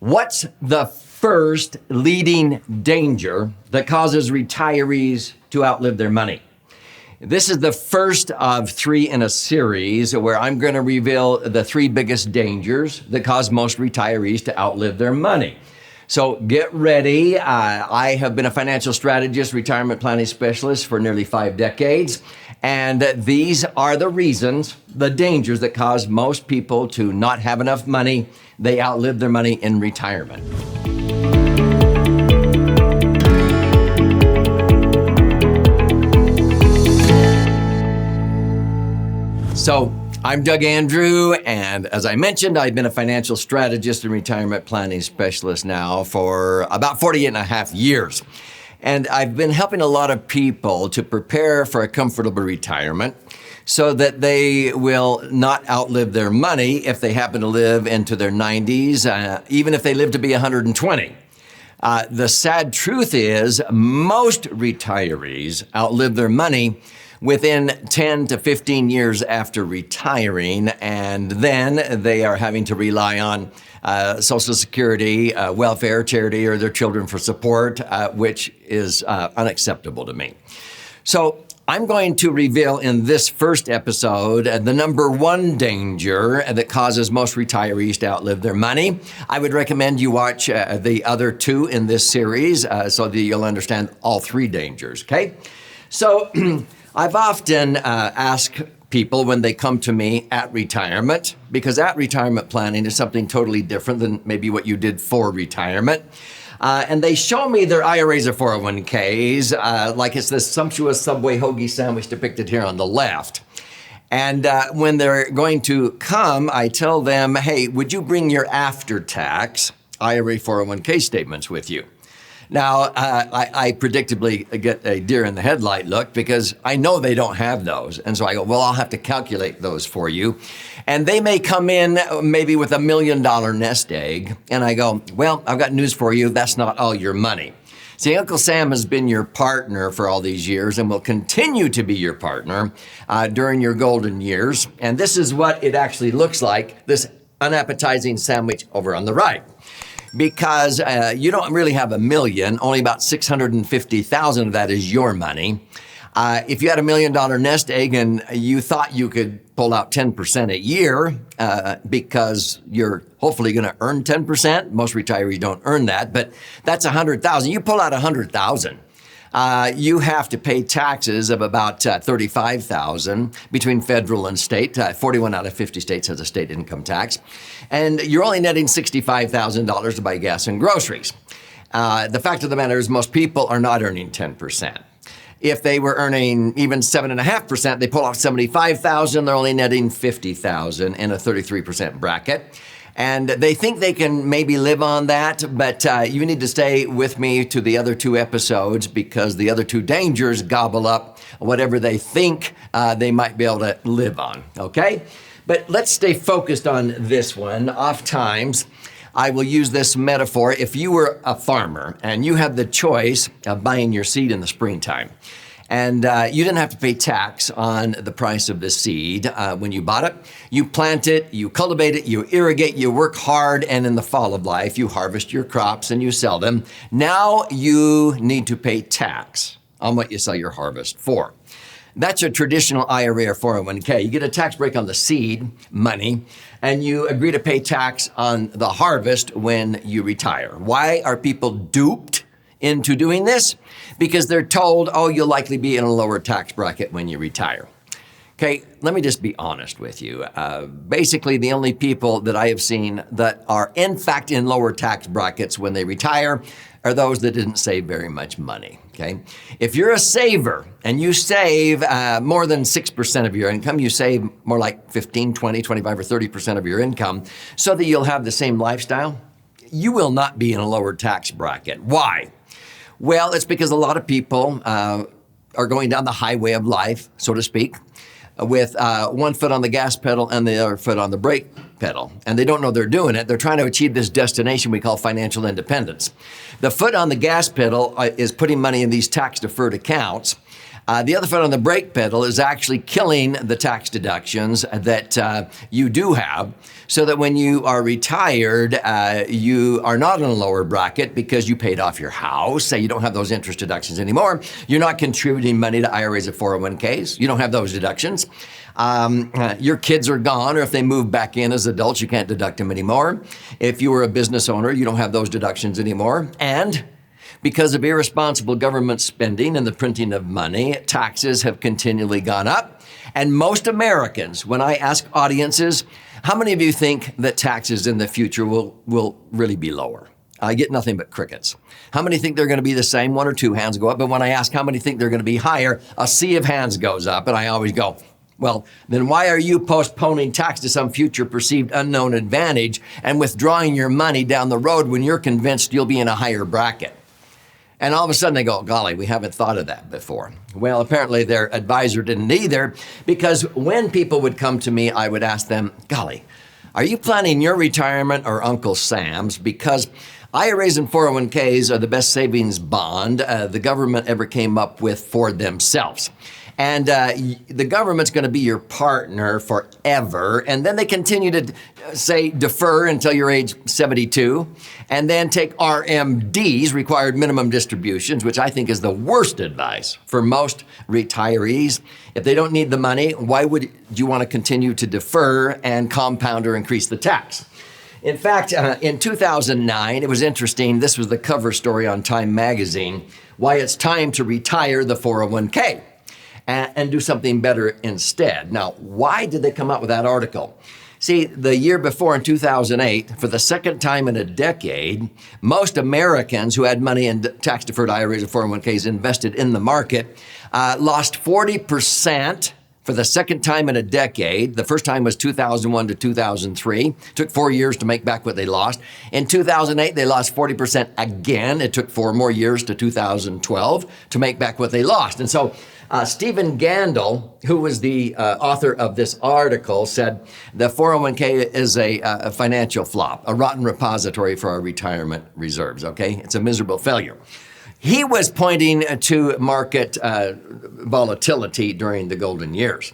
What's the first leading danger that causes retirees to outlive their money? This is the first of three in a series where I'm going to reveal the three biggest dangers that cause most retirees to outlive their money. So get ready. I have been a financial strategist, retirement planning specialist for nearly 5 decades. And these are the reasons, the dangers that cause most people to not have enough money. They outlive their money in retirement. So I'm Doug Andrew, and as I mentioned, I've been a financial strategist and retirement planning specialist now for about 48 and a half years. And I've been helping a lot of people to prepare for a comfortable retirement so that they will not outlive their money if they happen to live into their 90s, even if they live to be 120. The sad truth is most retirees outlive their money within 10 to 15 years after retiring, and then they are having to rely on Social Security, welfare, charity, or their children for support, which is unacceptable to me. So I'm going to reveal in this first episode the number one danger that causes most retirees to outlive their money. I would recommend you watch the other two in this series so that you'll understand all three dangers, okay? So I've often asked people when they come to me at retirement, because at retirement planning is something totally different than maybe what you did for retirement. And they show me their IRAs or 401ks, like it's this sumptuous Subway hoagie sandwich depicted here on the left. And when they're going to come, I tell them, hey, would you bring your after-tax IRA 401k statements with you? Now, I predictably get a deer in the headlight look because I know they don't have those. And so I go, well, I'll have to calculate those for you. And they may come in maybe with $1 million nest egg. And I go, well, I've got news for you. That's not all your money. See, Uncle Sam has been your partner for all these years and will continue to be your partner during your golden years. And this is what it actually looks like, this unappetizing sandwich over on the right. Because you don't really have $1 million, only about $650,000 of that is your money. If you had $1 million nest egg and you thought you could pull out 10% a year because you're hopefully going to earn 10%, most retirees don't earn that, but that's $100,000. You pull out $100,000. You have to pay taxes of about $35,000 between federal and state. 41 out of 50 states has a state income tax. And you're only netting $65,000 to buy gas and groceries. The fact of the matter is most people are not earning 10%. If they were earning even 7.5%, they pull off $75,000, they're only netting $50,000 in a 33% bracket. And they think they can maybe live on that, but you need to stay with me to the other two episodes because the other two dangers gobble up whatever they think they might be able to live on, okay? But let's stay focused on this one. Oftentimes, I will use this metaphor. If you were a farmer and you had the choice of buying your seed in the springtime, and you didn't have to pay tax on the price of the seed when you bought it. You plant it, you cultivate it, you irrigate, you work hard, and in the fall of life, you harvest your crops and you sell them. Now you need to pay tax on what you sell your harvest for. That's a traditional IRA or 401k. You get a tax break on the seed money, and you agree to pay tax on the harvest when you retire. Why are people duped into doing this? Because they're told, oh, you'll likely be in a lower tax bracket when you retire. Okay, let me just be honest with you. Basically, the only people that I have seen that are in fact in lower tax brackets when they retire are those that didn't save very much money, okay? If you're a saver and you save more than 6% of your income, you save more like 15, 20, 25, or 30% of your income so that you'll have the same lifestyle, you will not be in a lower tax bracket. Why? Well, it's because a lot of people are going down the highway of life, so to speak, with one foot on the gas pedal and the other foot on the brake pedal. And they don't know they're doing it. They're trying to achieve this destination we call financial independence. The foot on the gas pedal is putting money in these tax-deferred accounts. The other foot on the brake pedal is actually killing the tax deductions that you do have, so that when you are retired, you are not in a lower bracket because you paid off your house. Say you don't have those interest deductions anymore. You're not contributing money to IRAs or 401ks. You don't have those deductions. Your kids are gone, or if they move back in as adults, you can't deduct them anymore. If you were a business owner, you don't have those deductions anymore. And because of irresponsible government spending and the printing of money, taxes have continually gone up. And most Americans, when I ask audiences, how many of you think that taxes in the future will really be lower? I get nothing but crickets. How many think they're going to be the same? One or two hands go up. But when I ask how many think they're going to be higher, a sea of hands goes up. And I always go, well, then why are you postponing tax to some future perceived unknown advantage and withdrawing your money down the road when you're convinced you'll be in a higher bracket? And all of a sudden they go, golly, we haven't thought of that before. Well, apparently their advisor didn't either, because when people would come to me, I would ask them, golly, are you planning your retirement or Uncle Sam's? Because IRAs and 401ks are the best savings bond the government ever came up with for themselves. And the government's going to be your partner forever. And then they continue to say defer until you're age 72, and then take RMDs, required minimum distributions, which I think is the worst advice for most retirees. If they don't need the money, why would you want to continue to defer and compound or increase the tax? In fact, in 2009, it was interesting. This was the cover story on Time magazine, why it's time to retire the 401k. And do something better instead. Now, why did they come out with that article? See, the year before, in 2008, for the second time in a decade, most Americans who had money in tax-deferred IRAs or 401ks invested in the market lost 40% for the second time in a decade. The first time was 2001 to 2003. Took 4 years to make back what they lost. In 2008, they lost 40% again. It took 4 more years to 2012 to make back what they lost. And so Stephen Gandel, who was the author of this article, said the 401k is a financial flop, a rotten repository for our retirement reserves, okay? It's a miserable failure. He was pointing to market volatility during the golden years.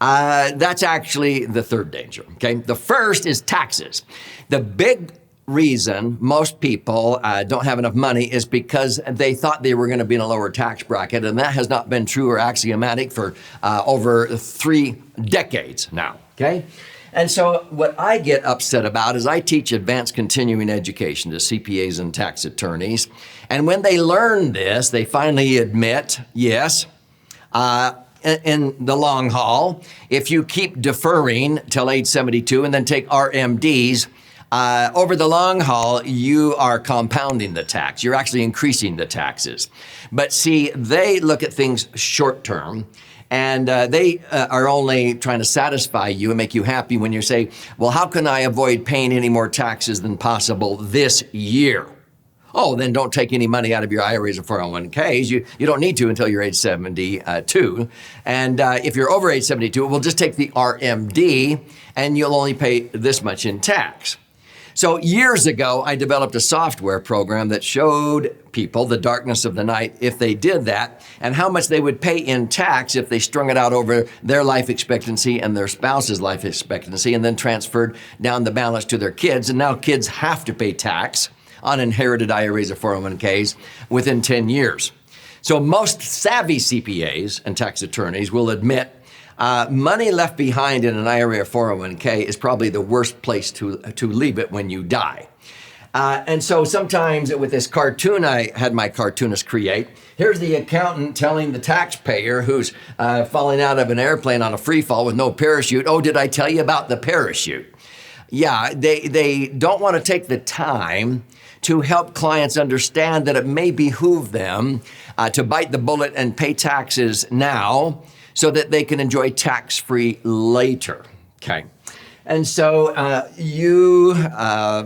That's actually the third danger, okay? The first is taxes. The big reason most people don't have enough money is because they thought they were going to be in a lower tax bracket, and that has not been true or axiomatic for over 3 decades now, okay? And so what I get upset about is I teach advanced continuing education to CPAs and tax attorneys, and when they learn this, they finally admit, yes, in the long haul, if you keep deferring till age 72 and then take RMDs, over the long haul, you are compounding the tax. You're actually increasing the taxes. But see, they look at things short term, and they are only trying to satisfy you and make you happy when you say, well, how can I avoid paying any more taxes than possible this year? Oh, then don't take any money out of your IRAs or 401ks. You don't need to until you're age 72. And if you're over age 72, we'll just take the RMD, and you'll only pay this much in tax. So years ago, I developed a software program that showed people the darkness of the night if they did that, and how much they would pay in tax if they strung it out over their life expectancy and their spouse's life expectancy, and then transferred down the balance to their kids. And now kids have to pay tax on inherited IRAs or 401ks within 10 years. So most savvy CPAs and tax attorneys will admit money left behind in an IRA or 401k is probably the worst place to leave it when you die. And so sometimes with this cartoon I had my cartoonist create, here's the accountant telling the taxpayer who's falling out of an airplane on a free fall with no parachute, oh, did I tell you about the parachute? Yeah, they don't want to take the time to help clients understand that it may behoove them to bite the bullet and pay taxes now, so that they can enjoy tax-free later, okay? And so you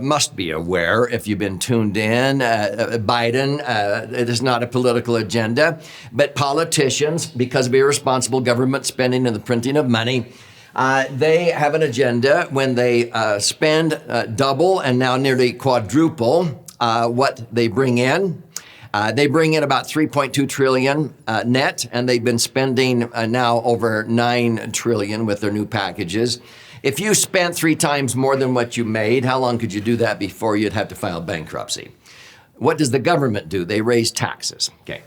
must be aware, if you've been tuned in, Biden, it is not a political agenda, but politicians, because of irresponsible government spending and the printing of money, they have an agenda when they spend double and now nearly quadruple what they bring in. They bring in about 3.2 trillion net, and they've been spending now over 9 trillion with their new packages. If you spent 3 times more than what you made, how long could you do that before you'd have to file bankruptcy? What does the government do? They raise taxes. Okay.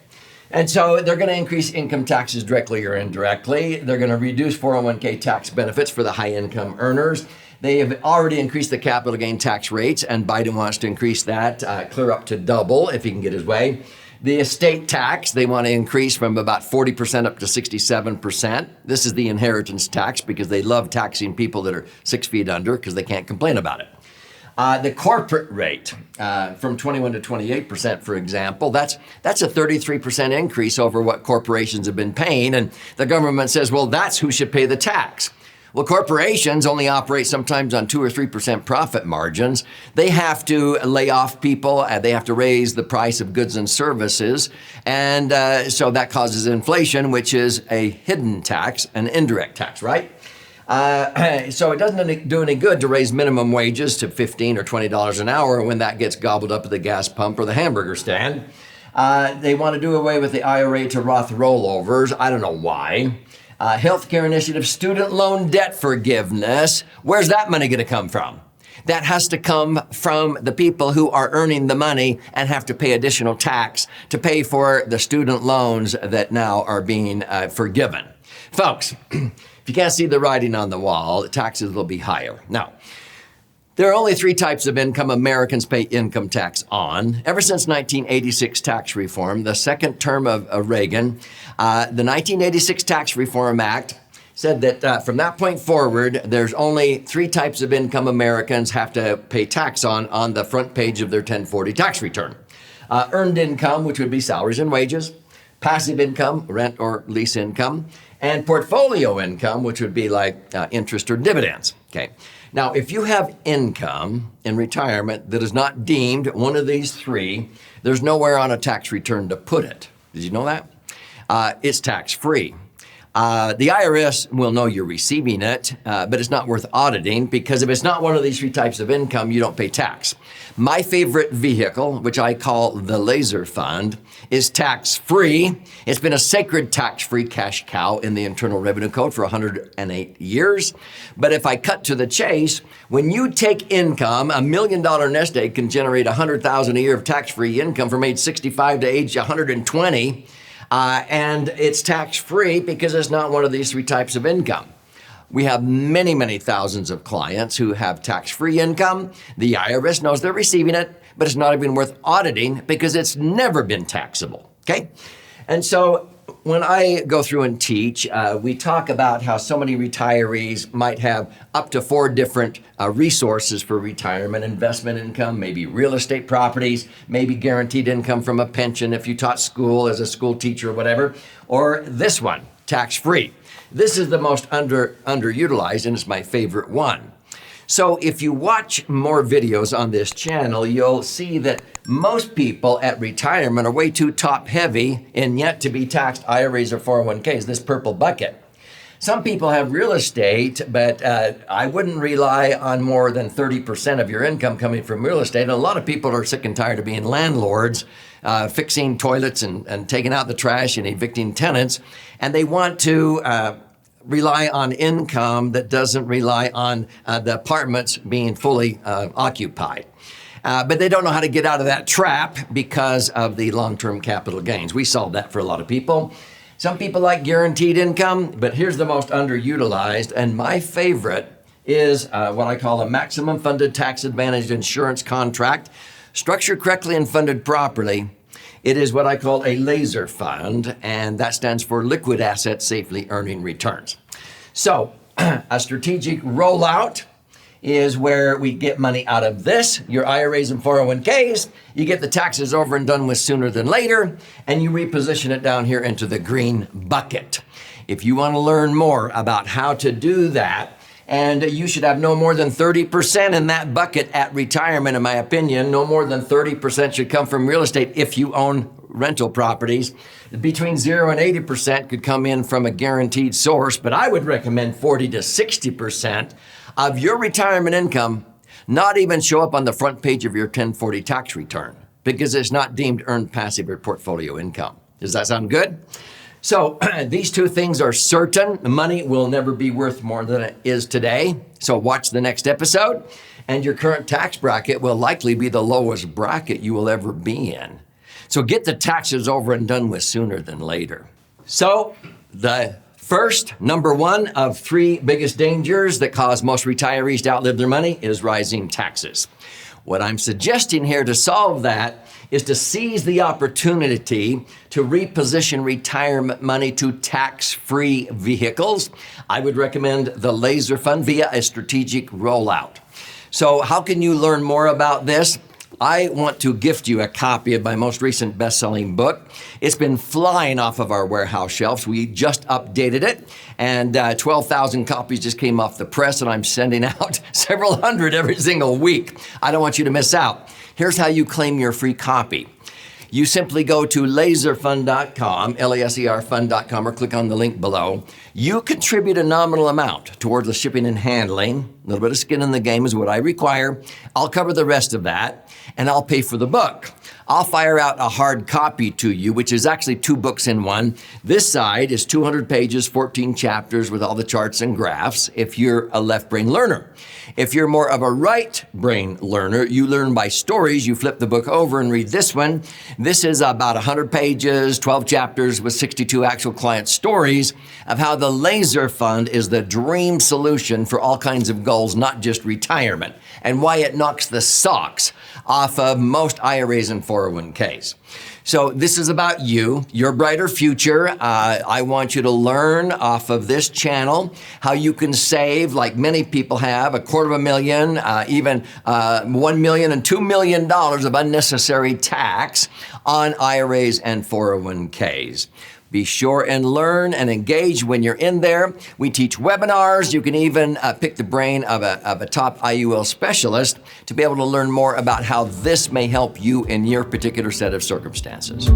And so they're going to increase income taxes directly or indirectly. They're going to reduce 401k tax benefits for the high income earners. They have already increased the capital gain tax rates, and Biden wants to increase that clear up to double if he can get his way. The estate tax, they want to increase from about 40% up to 67%. This is the inheritance tax because they love taxing people that are 6 feet under because they can't complain about it. The corporate rate from 21 to 28%, for example, that's a 33% increase over what corporations have been paying. And the government says, well, that's who should pay the tax. Well, corporations only operate sometimes on 2 or 3% profit margins. They have to lay off people. They have to raise the price of goods and services. And so that causes inflation, which is a hidden tax, an indirect tax, right? So it doesn't do any good to raise minimum wages to $15 or $20 an hour when that gets gobbled up at the gas pump or the hamburger stand. They want to do away with the IRA to Roth rollovers. I don't know why. Healthcare initiative, student loan debt forgiveness. Where's that money going to come from? That has to come from the people who are earning the money and have to pay additional tax to pay for the student loans that now are being forgiven. Folks, if you can't see the writing on the wall, the taxes will be higher. Now, there are only 3 types of income Americans pay income tax on. Ever since 1986 tax reform, the second term of Reagan, the 1986 Tax Reform Act said that from that point forward, there's only 3 types of income Americans have to pay tax on the front page of their 1040 tax return. Earned income, which would be salaries and wages, passive income, rent or lease income, and portfolio income, which would be like interest or dividends. Okay. Now, if you have income in retirement that is not deemed one of these 3, there's nowhere on a tax return to put it. Did you know that? It's tax-free. The IRS will know you're receiving it, but it's not worth auditing because if it's not one of these 3 types of income, you don't pay tax. My favorite vehicle, which I call the laser fund, is tax-free. It's been a sacred tax-free cash cow in the Internal Revenue Code for 108 years. But if I cut to the chase, when you take income, $1 million nest egg can generate $100,000 a year of tax-free income from age 65 to age 120. And it's tax-free because it's not one of these 3 types of income. We have many, many thousands of clients who have tax-free income. The IRS knows they're receiving it, but it's not even worth auditing because it's never been taxable, okay? And so when I go through and teach, we talk about how so many retirees might have up to 4 different resources for retirement: investment income, maybe real estate properties, maybe guaranteed income from a pension if you taught school as a school teacher or whatever, or this one, tax-free. This is the most underutilized, and it's my favorite one. So if you watch more videos on this channel, you'll see that most people at retirement are way too top-heavy in yet to be taxed IRAs or 401ks, this purple bucket. Some people have real estate, but I wouldn't rely on more than 30% of your income coming from real estate. And a lot of people are sick and tired of being landlords, fixing toilets and taking out the trash and evicting tenants. And they want to rely on income that doesn't rely on the apartments being fully occupied. But they don't know how to get out of that trap because of the long-term capital gains. We solved that for a lot of people. Some people like guaranteed income, but here's the most underutilized, and my favorite is what I call a maximum funded tax advantage insurance contract. Structured correctly and funded properly, it is what I call a laser fund, and that stands for liquid assets safely earning returns. So a strategic rollout is where we get money out of this, your IRAs and 401ks. You get the taxes over and done with sooner than later, and you reposition it down here into the green bucket. If you want to learn more about how to do that, and you should have no more than 30% in that bucket at retirement, in my opinion. No more than 30% should come from real estate if you own rental properties. Between 0 and 80% could come in from a guaranteed source, but I would recommend 40 to 60% of your retirement income not even show up on the front page of your 1040 tax return. because it's not deemed earned passive or portfolio income. Does that sound good? So these two things are certain. The money will never be worth more than it is today. So watch the next episode, and your current tax bracket will likely be the lowest bracket you will ever be in. So get the taxes over and done with sooner than later. So the first, number one of three biggest dangers that cause most retirees to outlive their money is rising taxes. What I'm suggesting here to solve that is to seize the opportunity to reposition retirement money to tax-free vehicles. I would recommend the Laser Fund via a strategic rollout. So how can you learn more about this? I want to gift you a copy of my most recent best-selling book. It's been flying off of our warehouse shelves. We just updated it, and 12,000 copies just came off the press, and I'm sending out several hundred every single week. I don't want you to miss out. Here's how you claim your free copy. You simply go to laserfund.com, laserfund.com, or click on the link below. You contribute a nominal amount towards the shipping and handling. A little bit of skin in the game is what I require. I'll cover the rest of that, and I'll pay for the book. I'll fire out a hard copy to you, which is actually 2 books in one. This side is 200 pages, 14 chapters with all the charts and graphs if you're a left brain learner. If you're more of a right brain learner, you learn by stories. You flip the book over and read this one. This is about 100 pages, 12 chapters with 62 actual client stories of how the Laser Fund is the dream solution for all kinds of goals, not just retirement, and why it knocks the socks off of most IRAs and 401ks. So this is about you, your brighter future. I want you to learn off of this channel how you can save, like many people have, $250,000, even $1 million and $2 million of unnecessary tax on IRAs and 401ks. Be sure and learn and engage when you're in there. We teach webinars. You can even pick the brain of a top IUL specialist to be able to learn more about how this may help you in your particular set of circumstances.